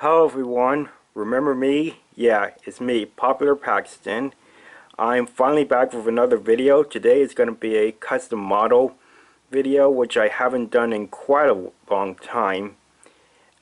Hello everyone, remember me? Yeah, it's me, Popular Paxton. I'm finally back with another video. Today is going to be a custom model video, which I haven't done in quite a long time.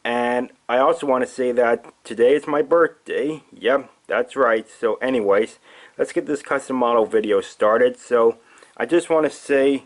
And I also want to say that today is my birthday. Yep, that's right. So anyways, let's get this custom model video started. So I just want to say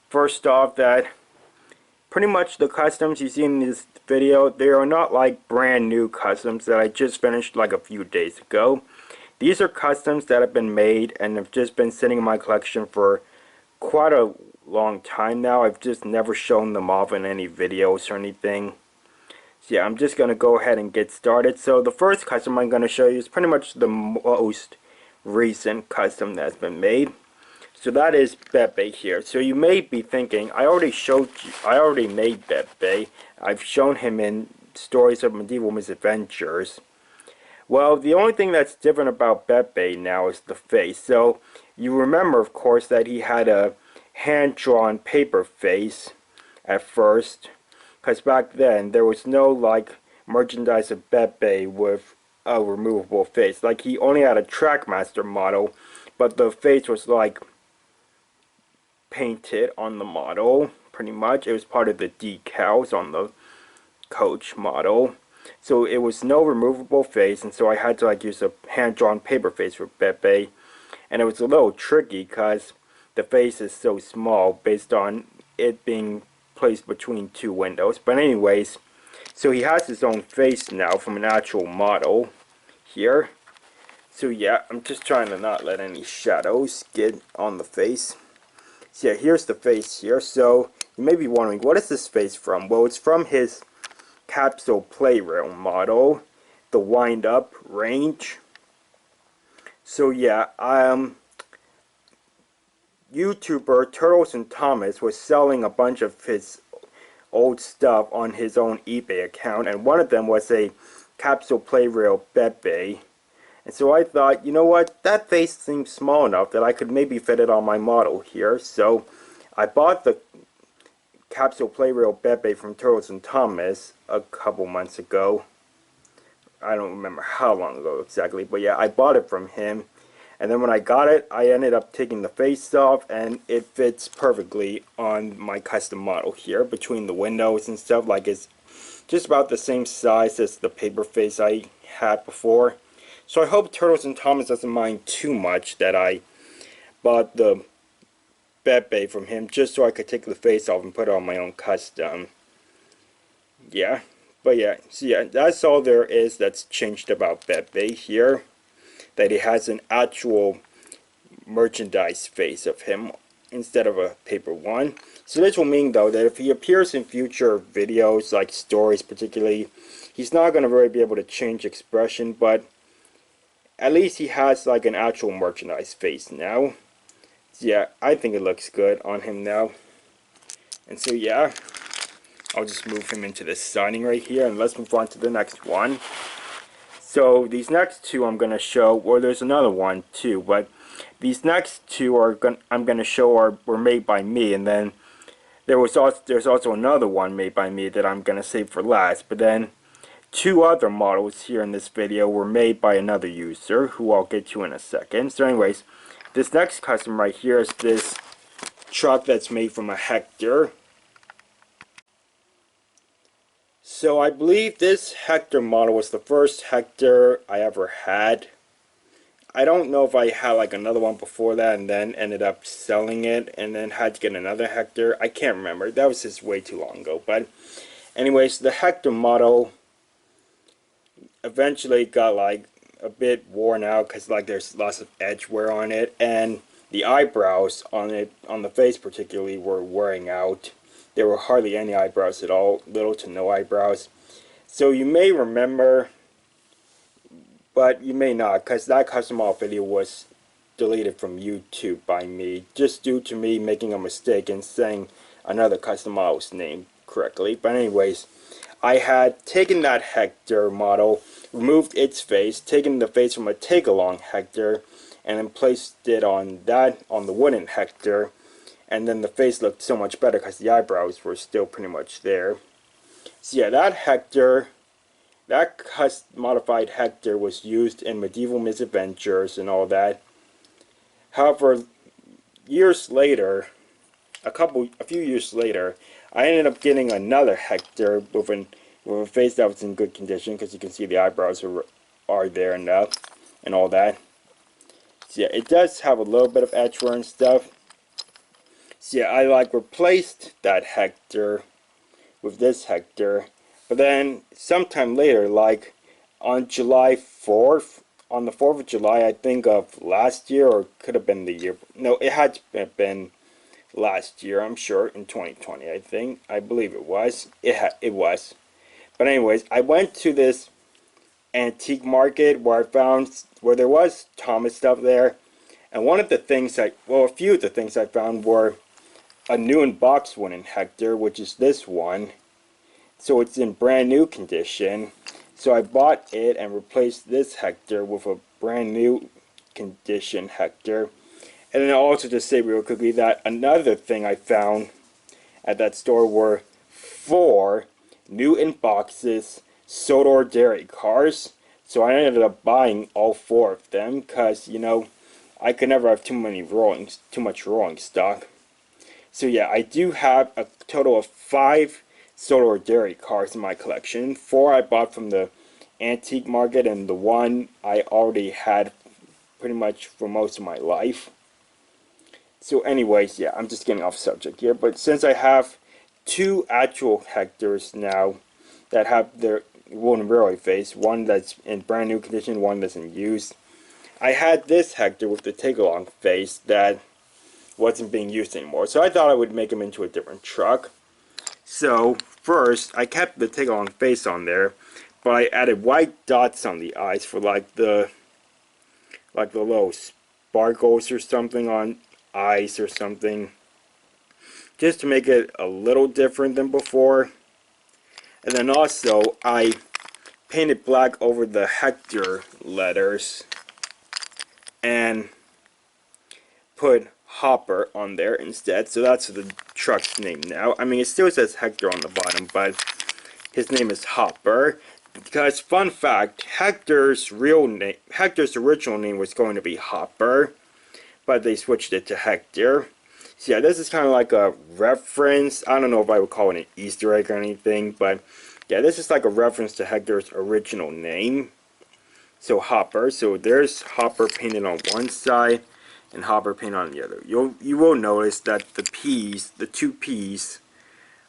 first off that pretty much the customs you see in this video, they are not like brand new customs that I just finished like a few days ago. These are customs that have been made and have just been sitting in my collection for quite a long time now. I've just never shown them off in any videos or anything. So yeah, I'm just going to go ahead and get started. So the first custom I'm going to show you is pretty much the most recent custom that's been made. So that is Pepe here. So you may be thinking, I already made Pepe. I've shown him in Stories of Medieval Misadventures. Well, the only thing that's different about Pepe now is the face. So you remember, of course, that he had a hand-drawn paper face at first. Because back then, there was no, like, merchandise of Pepe with a removable face. Like, he only had a Trackmaster model, but the face was, like, painted on the model, pretty much. It was part of the decals on the coach model. So it was no removable face, and so I had to like use a hand-drawn paper face for Pepe. And it was a little tricky because the face is so small based on it being placed between two windows. But anyways, so he has his own face now from an actual model here. So yeah, I'm just trying to not let any shadows get on the face. So yeah, here's the face here. So you may be wondering, what is this face from? Well, it's from his capsule playrail model, the wind-up range. So yeah, YouTuber Turtles and Thomas was selling a bunch of his old stuff on his own eBay account, and one of them was a capsule playrail Pepe. And so I thought, you know what, that face seems small enough that I could maybe fit it on my model here. So I bought the capsule playrail Pepe from Turtles and Thomas a couple months ago. I don't remember how long ago exactly, but yeah, I bought it from him. And then when I got it, I ended up taking the face off, and it fits perfectly on my custom model here between the windows and stuff. Like, it's just about the same size as the paper face I had before. So I hope Turtles and Thomas doesn't mind too much that I bought the Pepe from him just so I could take the face off and put it on my own custom. Yeah, but yeah, so yeah, that's all there is that's changed about Pepe here. That he has an actual merchandise face of him instead of a paper one. So this will mean though that if he appears in future videos, like stories particularly, he's not going to really be able to change expression, but at least he has like an actual merchandise face now. So yeah, I think it looks good on him now. And so yeah, I'll just move him into this siding right here, and let's move on to the next one. So these next two I'm going to show, well, there's another one too, but these next two I'm going to show were made by me, and then there's also another one made by me that I'm going to save for last. But then two other models here in this video were made by another user, who I'll get to in a second. So anyways, this next custom right here is this truck that's made from a Hector. So I believe this Hector model was the first Hector I ever had. I don't know if I had like another one before that and then ended up selling it and then had to get another Hector. I can't remember. That was just way too long ago. But anyways, the Hector model eventually got like a bit worn out because like there's lots of edge wear on it, and the eyebrows on it, on the face particularly, were wearing out. There were hardly any eyebrows at all, little to no eyebrows. So you may remember, but you may not, because that custom model video was deleted from YouTube by me, just due to me making a mistake in saying another custom model's name correctly. But anyways, I had taken that Hector model, removed its face, taken the face from a take-along Hector, and then placed it on the wooden Hector. And then the face looked so much better because the eyebrows were still pretty much there. So yeah, that Hector that modified Hector was used in Medieval Misadventures and all that. However, years later, a few years later, I ended up getting another Hector with a face that was in good condition, because you can see the eyebrows are there enough and all that. So yeah, it does have a little bit of etchworm and stuff. So yeah, I replaced that Hector with this Hector, but then sometime later, on July 4th, on the 4th of July, I think of last year, or could have been the year. No, it had been last year, I'm sure, in 2020, I believe it was. It was. But anyways, I went to this antique market where there was Thomas stuff there, and a few of the things I found were a new in-box one in Hector, which is this one. So it's in brand new condition. So I bought it and replaced this Hector with a brand new condition Hector. And then also to say real quickly that another thing I found at that store were 4 new in-boxes Sodor Dairy cars. So I ended up buying all 4 of them because, I could never have too much rolling stock. So yeah, I do have a total of 5 Sodor Dairy cars in my collection. 4 I bought from the antique market, and the 1 I already had pretty much for most of my life. So anyways, yeah, I'm just getting off subject here, but since I have 2 actual Hectors now that have their wooden railway face, one that's in brand new condition, one that's in use, I had this Hector with the take-along face that wasn't being used anymore, so I thought I would make him into a different truck. So first, I kept the take-along face on there, but I added white dots on the eyes for the little sparkles or something on eyes or something, just to make it a little different than before. And then also I painted black over the Hector letters and put Hopper on there instead, so that's the truck's name now. I mean, it still says Hector on the bottom, but his name is Hopper. Because, fun fact, Hector's original name was going to be Hopper, but they switched it to Hector. So yeah, this is kind of like a reference. I don't know if I would call it an Easter egg or anything, but yeah, this is like a reference to Hector's original name. So Hopper. So there's Hopper painted on one side and Hopper painted on the other. You will notice that the 2 P's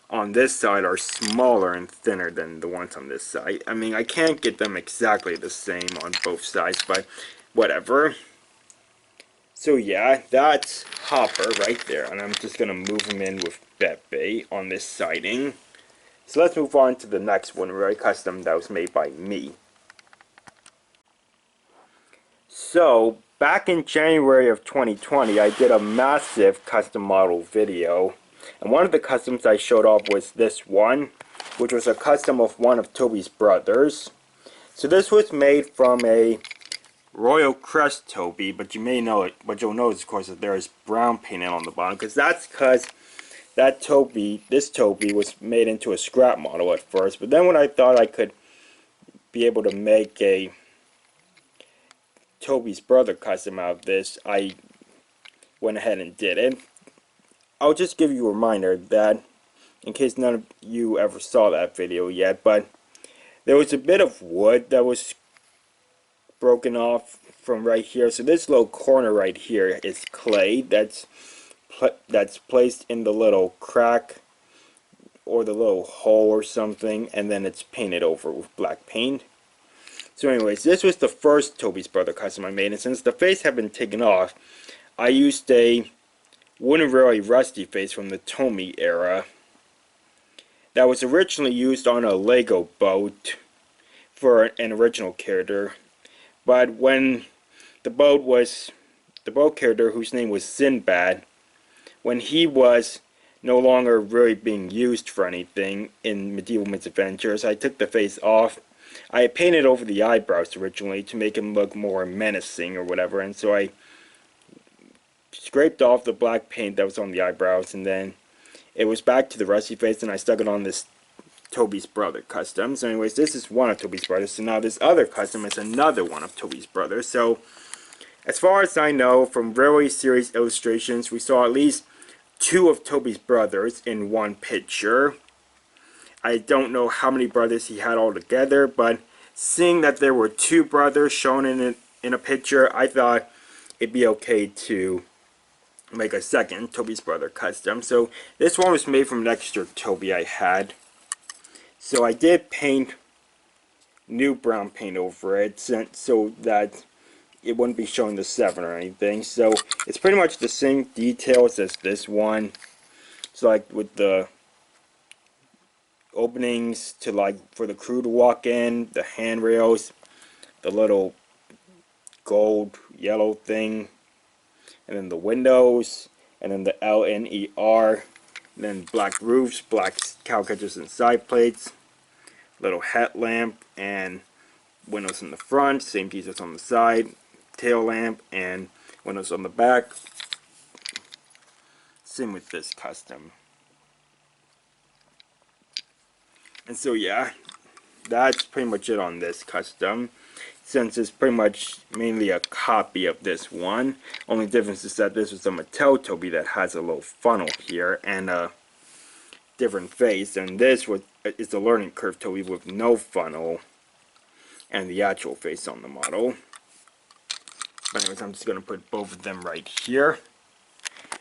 on this side are smaller and thinner than the ones on this side. I mean, I can't get them exactly the same on both sides, but whatever. So yeah, that's Hopper right there, and I'm just going to move him in with Pepe on this siding. So let's move on to the next one, very custom, that was made by me. So, back in January of 2020, I did a massive custom model video. And one of the customs I showed off was this one, which was a custom of one of Toby's brothers. So this was made from a Royal Crest Toby, but you'll notice, of course, that there is brown painted on the bottom, because this Toby was made into a scrap model at first. But then when I thought I could be able to make a Toby's brother custom out of this, I went ahead and did it. I'll just give you a reminder that, in case none of you ever saw that video yet, but there was a bit of wood that was broken off from right here. So this little corner right here is clay that's placed in the little crack or the little hole or something, and then it's painted over with black paint. So anyways, this was the first Toby's brother custom I made, and since the face had been taken off, I used a wooden railway rusty face from the Tomy era that was originally used on a Lego boat for an original character. But when the boat character, whose name was Sinbad, when he was no longer really being used for anything in Medieval Misadventures, I took the face off. I had painted over the eyebrows originally to make him look more menacing or whatever, and so I scraped off the black paint that was on the eyebrows, and then it was back to the rusty face, and I stuck it on this Toby's brother custom. So anyways, this is one of Toby's brothers. So now this other custom is another one of Toby's brothers. So as far as I know, from Railway Series illustrations, we saw at least 2 of Toby's brothers in one picture. I don't know how many brothers he had altogether, but seeing that there were 2 brothers shown in a picture, I thought it'd be okay to make a second Toby's brother custom. So this one was made from an extra Toby I had. So I did paint new brown paint over it so that it wouldn't be showing the 7 or anything. So it's pretty much the same details as this one. So like with the openings to like for the crew to walk in, the handrails, the little gold yellow thing, and then the windows, and then the L, N, E, R, and then black roofs, black cow catchers and side plates, little headlamp, and windows in the front, same details on the side, tail lamp, and windows on the back. Same with this custom. And so yeah, that's pretty much it on this custom, since it's pretty much mainly a copy of this one. Only difference is that this was a Mattel Toby that has a little funnel here and a different face, and this is the learning curve Toby with no funnel and the actual face on the model. But anyways, I'm just going to put both of them right here.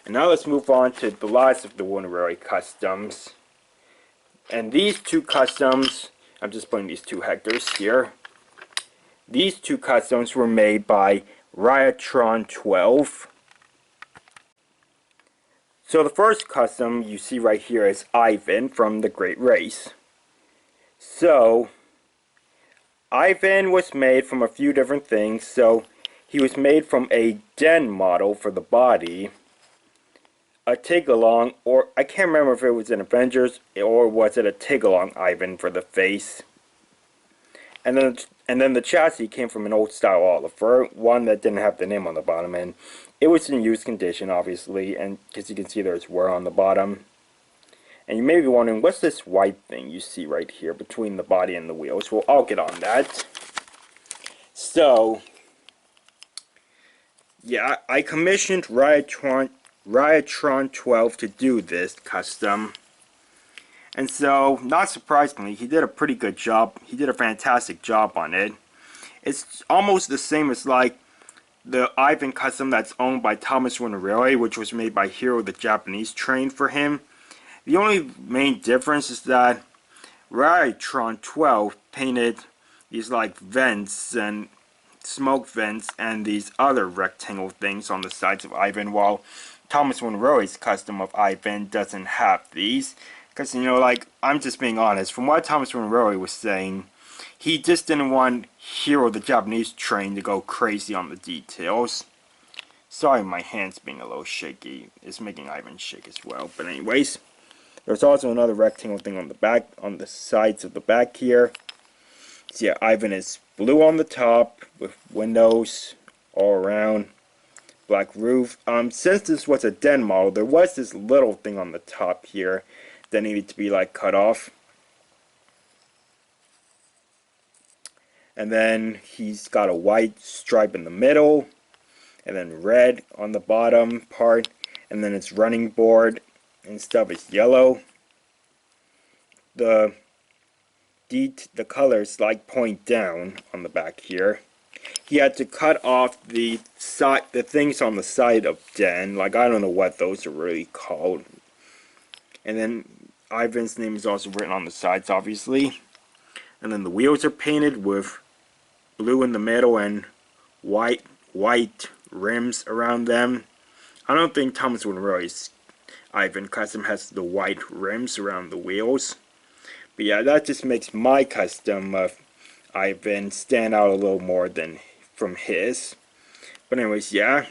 And now let's move on to the last of the Wooden Railway customs. And these 2 customs, I'm just putting these 2 Hectors here. These 2 customs were made by Ryatron 12. So the first custom you see right here is Ivan from the Great Race. So Ivan was made from a few different things. So he was made from a Den model for the body, a Tig-along, or I can't remember if it was an Avengers or was it a Tig-along Ivan for the face. And then the chassis came from an old style Oliver, one that didn't have the name on the bottom, and it was in used condition obviously, and because you can see there's wear on the bottom. And you may be wondering, what's this white thing you see right here between the body and the wheels? Well, I'll get on that. So yeah, I commissioned Ryatron 12 to do this custom. And so, not surprisingly, he did a pretty good job. He did a fantastic job on it. It's almost the same as like the Ivan custom that's owned by Thomas Wooden Railway, which was made by Hero the Japanese, trained for him. The only main difference is that Ryatron 12 painted these like vents and smoke vents and these other rectangle things on the sides of Ivan, while Thomas Wooden Railway's custom of Ivan doesn't have these. Because, you know, like, I'm just being honest, from what Thomas Wooden Railway was saying, he just didn't want Hero the Japanese train to go crazy on the details. Sorry, my hand's being a little shaky. It's making Ivan shake as well. But anyways, there's also another rectangle thing on the back, on the sides of the back here. So yeah, Ivan is blue on the top with windows all around, black roof. Since this was a Den model, there was this little thing on the top here that needed to be like cut off. And then he's got a white stripe in the middle, and then red on the bottom part, and then its running board and stuff is yellow. The colors like point down on the back here. He had to cut off the things on the side of Den, like I don't know what those are really called. And then Ivan's name is also written on the sides, obviously. And then the wheels are painted with blue in the middle and white rims around them. I don't think Thomas Wooden Railway's Ivan custom has the white rims around the wheels. But yeah, that just makes my custom of Ivan stand out a little more than from his. But anyways, yeah.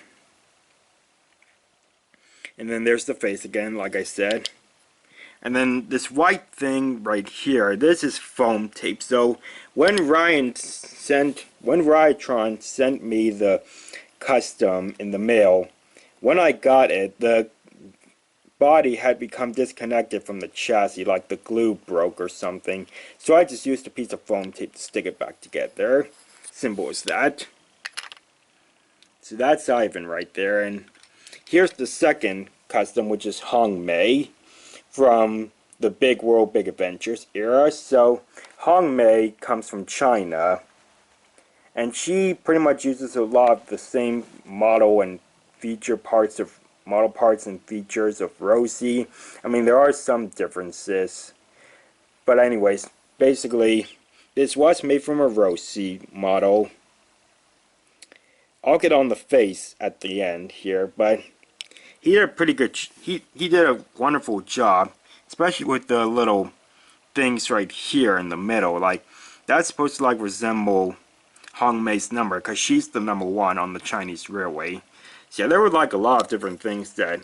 And then there's the face again, like I said. And then this white thing right here, this is foam tape. So when Ryatron sent me the custom in the mail, when I got it, the body had become disconnected from the chassis, like the glue broke or something. So I just used a piece of foam tape to stick it back together. Simple as that. So that's Ivan right there. And here's the second custom, which is Hong Mei from the Big World Big Adventures era. So Hong Mei comes from China, and she pretty much uses a lot of the same model and model parts and features of Rosie. I mean, there are some differences, but anyways, basically this was made from a Rosie model. I'll get on the face at the end here, but he did a pretty good he did a wonderful job, especially with the little things right here in the middle. Like, that's supposed to like resemble Hong Mei's number, because she's the number 1 on the Chinese railway. So yeah, there were like a lot of different things that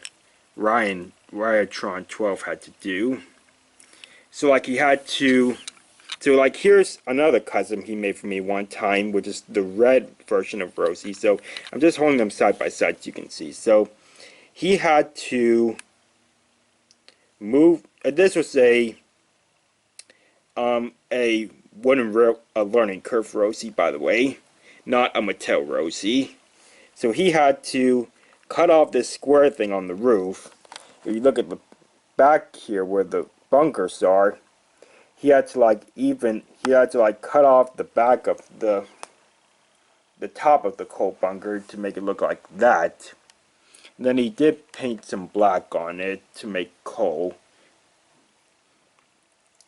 Ryatron 12 had to do. So like he had to, like here's another custom he made for me one time, which is the red version of Rosie. So I'm just holding them side by side so you can see. So he had to move, this was a wooden learning curve Rosie, by the way, not a Mattel Rosie. So he had to cut off this square thing on the roof. If you look at the back here where the bunkers are, he had to cut off the back of the top of the coal bunker to make it look like that. And then he did paint some black on it to make coal.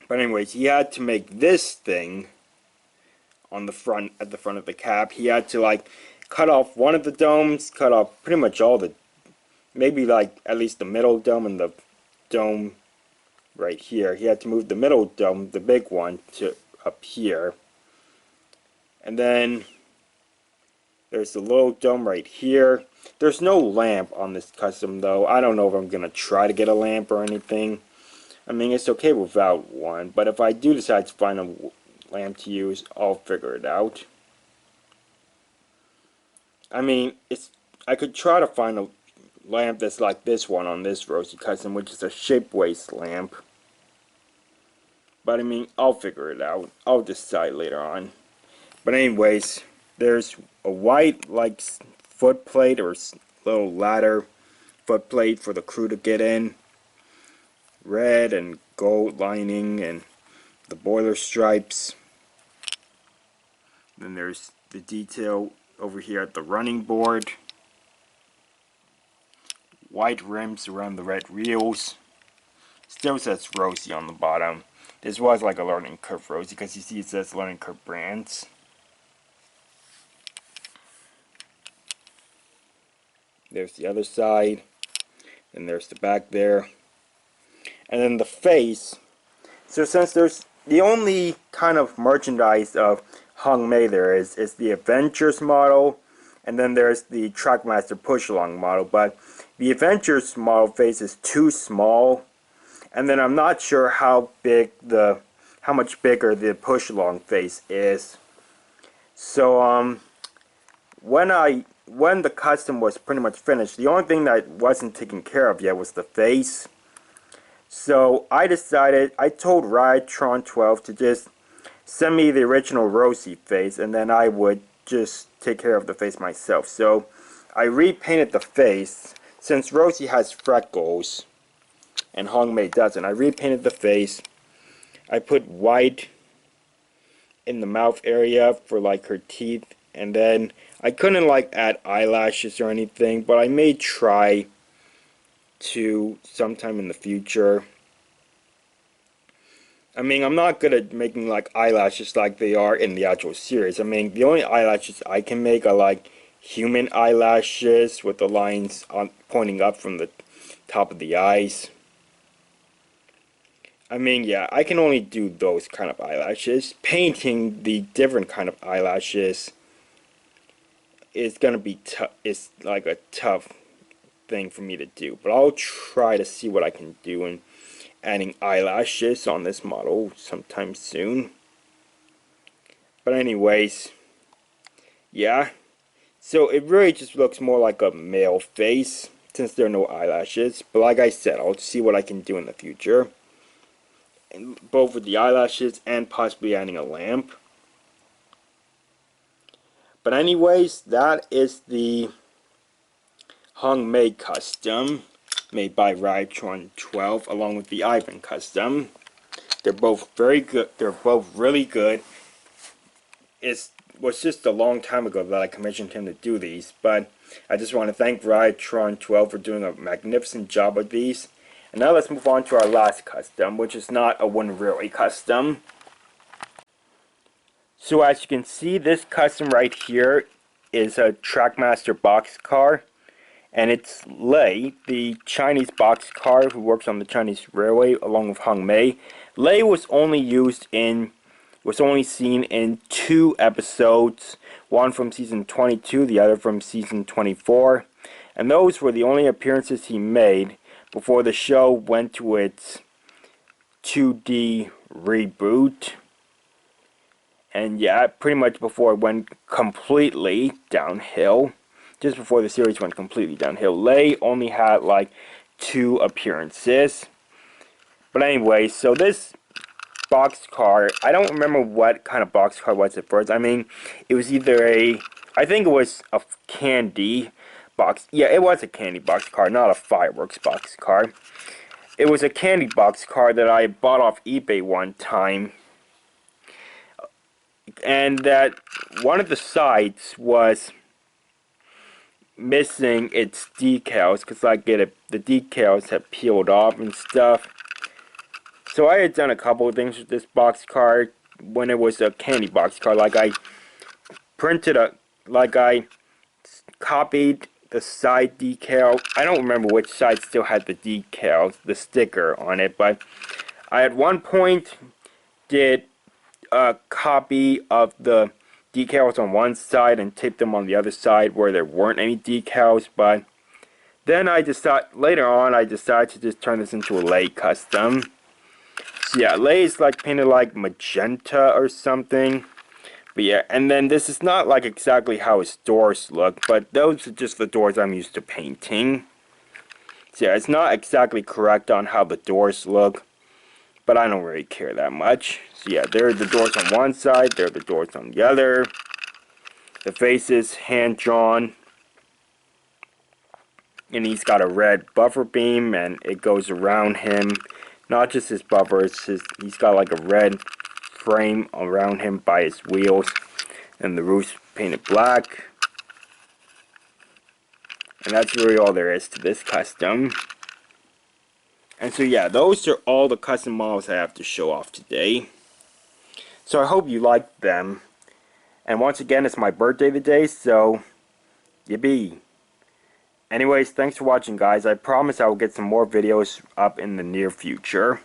But anyways, he had to make this thing on the front, at the front of the cab. He had to like cut off one of the domes, cut off pretty much all the, maybe like at least the middle dome and the dome right here. He had to move the middle dome, the big one, to up here. And then there's the little dome right here. There's no lamp on this custom though. I don't know if I'm gonna try to get a lamp or anything. I mean, it's okay without one, but if I do decide to find a lamp to use, I'll figure it out. I mean, I could try to find a lamp that's like this one on this Rosie custom, which is a shapeways lamp. But I mean, I'll figure it out. I'll decide later on. But anyways, there's a white like foot plate or little ladder foot plate for the crew to get in. Red and gold lining and the boiler stripes. Then there's the detail over here at the running board. White rims around the red wheels. Still says Rosie on the bottom. This was like a learning curve Rosie, because you see it says learning curve brands. There's the other side. And there's the back there. And then the face. So since there's the only kind of merchandise of Hong Mei there is the Adventures model, and then there's the Trackmaster push along model. But the Adventures model face is too small, and then I'm not sure how much bigger the push along face is. So when the custom was pretty much finished, the only thing that wasn't taken care of yet was the face. So I told Ryatron 12 to just send me the original Rosie face, and then I would just take care of the face myself. So I repainted the face, since Rosie has freckles and Hong Mei doesn't. I repainted the face. I put white in the mouth area for like her teeth, and then I couldn't like add eyelashes or anything, but I may try to sometime in the future. I mean, I'm not good at making like eyelashes like they are in the actual series. I mean, the only eyelashes I can make are like human eyelashes with the lines pointing up from the top of the eyes. I mean, yeah, I can only do those kind of eyelashes. Painting the different kind of eyelashes is gonna be tough. It's like a tough thing for me to do, but I'll try to see what I can do in adding eyelashes on this model sometime soon. But anyways, yeah, so it really just looks more like a male face since there are no eyelashes. But like I said, I'll see what I can do in the future. And both with the eyelashes and possibly adding a lamp. But anyways, that is the Hung Mei custom made by Ryatron 12 along with the Ivan custom. They're both very good. They're both really good. It was just a long time ago that I commissioned him to do these, but I just want to thank Ryatron 12 for doing a magnificent job of these. And now let's move on to our last custom, which is not a one really custom. So as you can see, this custom right here is a Trackmaster boxcar, and it's Lei, the Chinese boxcar who works on the Chinese railway along with Hung Mei. Lei was only seen in 2 episodes, one from season 22, the other from season 24, and those were the only appearances he made before the show went to its 2D reboot. And yeah, pretty much before it went completely downhill, just before the series went completely downhill, Lei only had like 2 appearances. But anyway, so this boxcar, I don't remember what kind of boxcar it was at first. I mean, it was either I think it was a candy box. Yeah, it was a candy boxcar, not a fireworks boxcar. It was a candy boxcar that I bought off eBay one time. And that one of the sides was missing its decals, because like the decals had peeled off and stuff. So I had done a couple of things with this boxcar when it was a candy boxcar. Like I copied the side decal. I don't remember which side still had the decals, the sticker on it, but I at one point did a copy of the decals on one side and taped them on the other side where there weren't any decals. But then later on I decided to just turn this into a Lei custom. So yeah, Lei is like painted like magenta or something. But yeah, and then this is not like exactly how his doors look, but those are just the doors I'm used to painting. So yeah, it's not exactly correct on how the doors look, but I don't really care that much. So yeah, there are the doors on one side, there are the doors on the other. The face is hand-drawn. And he's got a red buffer beam, and it goes around him. Not just his buffer, he's got like a red frame around him by his wheels. And the roof's painted black. And that's really all there is to this custom. And so yeah, those are all the custom models I have to show off today. So I hope you liked them. And once again, it's my birthday today, so yippee. Anyways, thanks for watching, guys. I promise I will get some more videos up in the near future.